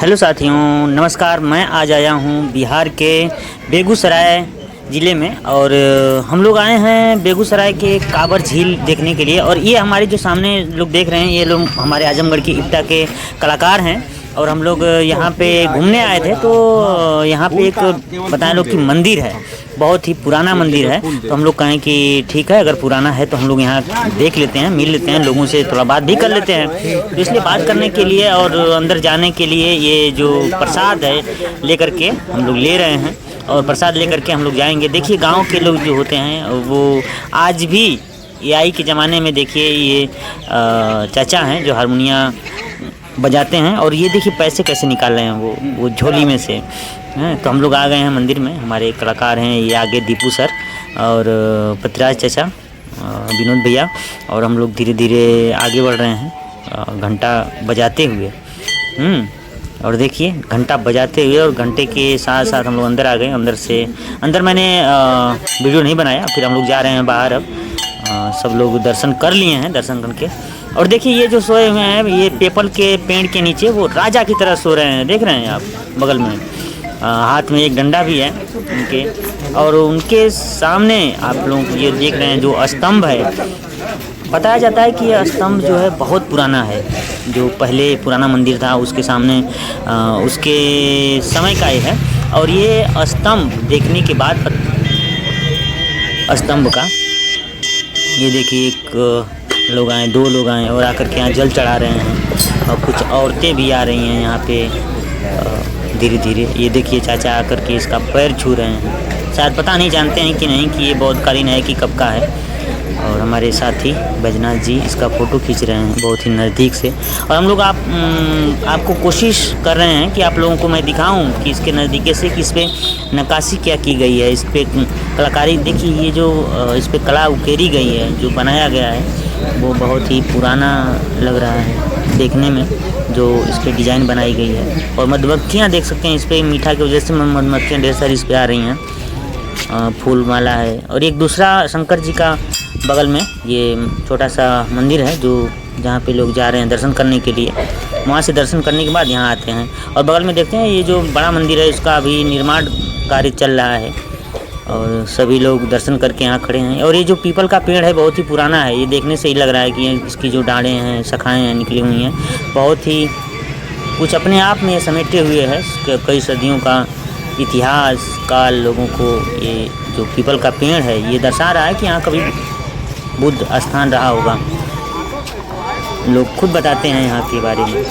Hello साथियों, नमस्कार। मैं आज आया हूँ बिहार के बेगूसराय ज़िले में और हम लोग आए हैं बेगूसराय के काबर झील देखने के लिए। और ये हमारे जो सामने लोग देख रहे हैं, ये लोग हमारे आजमगढ़ की इप्टा के कलाकार हैं। और हम लोग यहाँ पे घूमने आए थे, तो यहाँ पे एक बताएं लोग कि मंदिर है, बहुत ही पुराना मंदिर है। तो हम लोग कहें कि ठीक है, अगर पुराना है तो हम लोग यहाँ देख लेते हैं, मिल लेते हैं, लोगों से थोड़ा बात भी कर लेते हैं। तो इसलिए बात करने के लिए और अंदर जाने के लिए ये जो प्रसाद है लेकर के हम लोग ले रहे हैं, और प्रसाद लेकर के हम लोग जाएंगे। देखिए, गांव के लोग जो होते हैं वो आज भी एआई के ज़माने में देखिए ये चाचा हैं जो हारमोनिया बजाते हैं। और ये देखिए पैसे कैसे निकाल रहे हैं वो झोली में से हैं। तो हम लोग आ गए हैं मंदिर में। हमारे कलाकार हैं ये आगे दीपू सर और पृथ्वीराज चाचा, विनोद भैया, और हम लोग धीरे धीरे आगे बढ़ रहे हैं घंटा बजाते हुए। और देखिए घंटा बजाते हुए और घंटे के साथ साथ हम लोग अंदर आ गए। अंदर मैंने वीडियो नहीं बनाया। फिर हम लोग जा रहे हैं बाहर। अब सब लोग दर्शन कर लिए हैं, दर्शन करके। और देखिए ये जो सोए हुए हैं, ये पीपल के पेड़ के नीचे वो राजा की तरह सो रहे हैं। देख रहे हैं आप, बगल में हाथ में एक डंडा भी है उनके। और उनके सामने आप लोग ये देख रहे हैं जो स्तंभ है। बताया जाता है कि यह स्तंभ जो है बहुत पुराना है, जो पहले पुराना मंदिर था उसके सामने उसके समय का ही है। और ये स्तंभ देखने के बाद स्तंभ का ये देखिए एक लोग आए, दो लोग आए और आकर के यहाँ जल चढ़ा रहे हैं। और कुछ औरतें भी आ रही हैं यहाँ पे धीरे धीरे। ये देखिए चाचा आकर के इसका पैर छू रहे हैं। शायद पता नहीं, जानते हैं कि नहीं कि ये बौद्धकालीन है कि कब का है। और हमारे साथी बैजनाथ जी इसका फ़ोटो खींच रहे हैं बहुत ही नज़दीक से। और हम लोग आपको कोशिश कर रहे हैं कि आप लोगों को मैं दिखाऊं कि इसके नज़दीक से कि इस पर नक्काशी क्या की गई है, इस पर कलाकारी। देखिए ये जो इस पर कला उकेरी गई है, जो बनाया गया है, वो बहुत ही पुराना लग रहा है देखने में, जो इस पर डिज़ाइन बनाई गई है। और मधुमक्खियाँ देख सकते हैं इस पर, मीठा की वजह से मधुमक्खियाँ ढेर सारी इस पर आ रही हैं। फूल माला है। और एक दूसरा शंकर जी का बगल में ये छोटा सा मंदिर है, जो जहाँ पे लोग जा रहे हैं दर्शन करने के लिए। वहाँ से दर्शन करने के बाद यहाँ आते हैं। और बगल में देखते हैं ये जो बड़ा मंदिर है, इसका अभी निर्माण कार्य चल रहा है। और सभी लोग दर्शन करके यहाँ खड़े हैं। और ये जो पीपल का पेड़ है बहुत ही पुराना है। ये देखने से ही लग रहा है कि इसकी जो डालें हैं, शाखाएँ हैं, निकली हुई हैं, बहुत ही कुछ अपने आप में समेटे हुए है। कई सदियों का इतिहास का लोगों को ये जो पीपल का पेड़ है ये दर्शा रहा है कि यहाँ कभी बुद्ध स्थान रहा होगा। लोग खुद बताते हैं यहाँ के बारे में।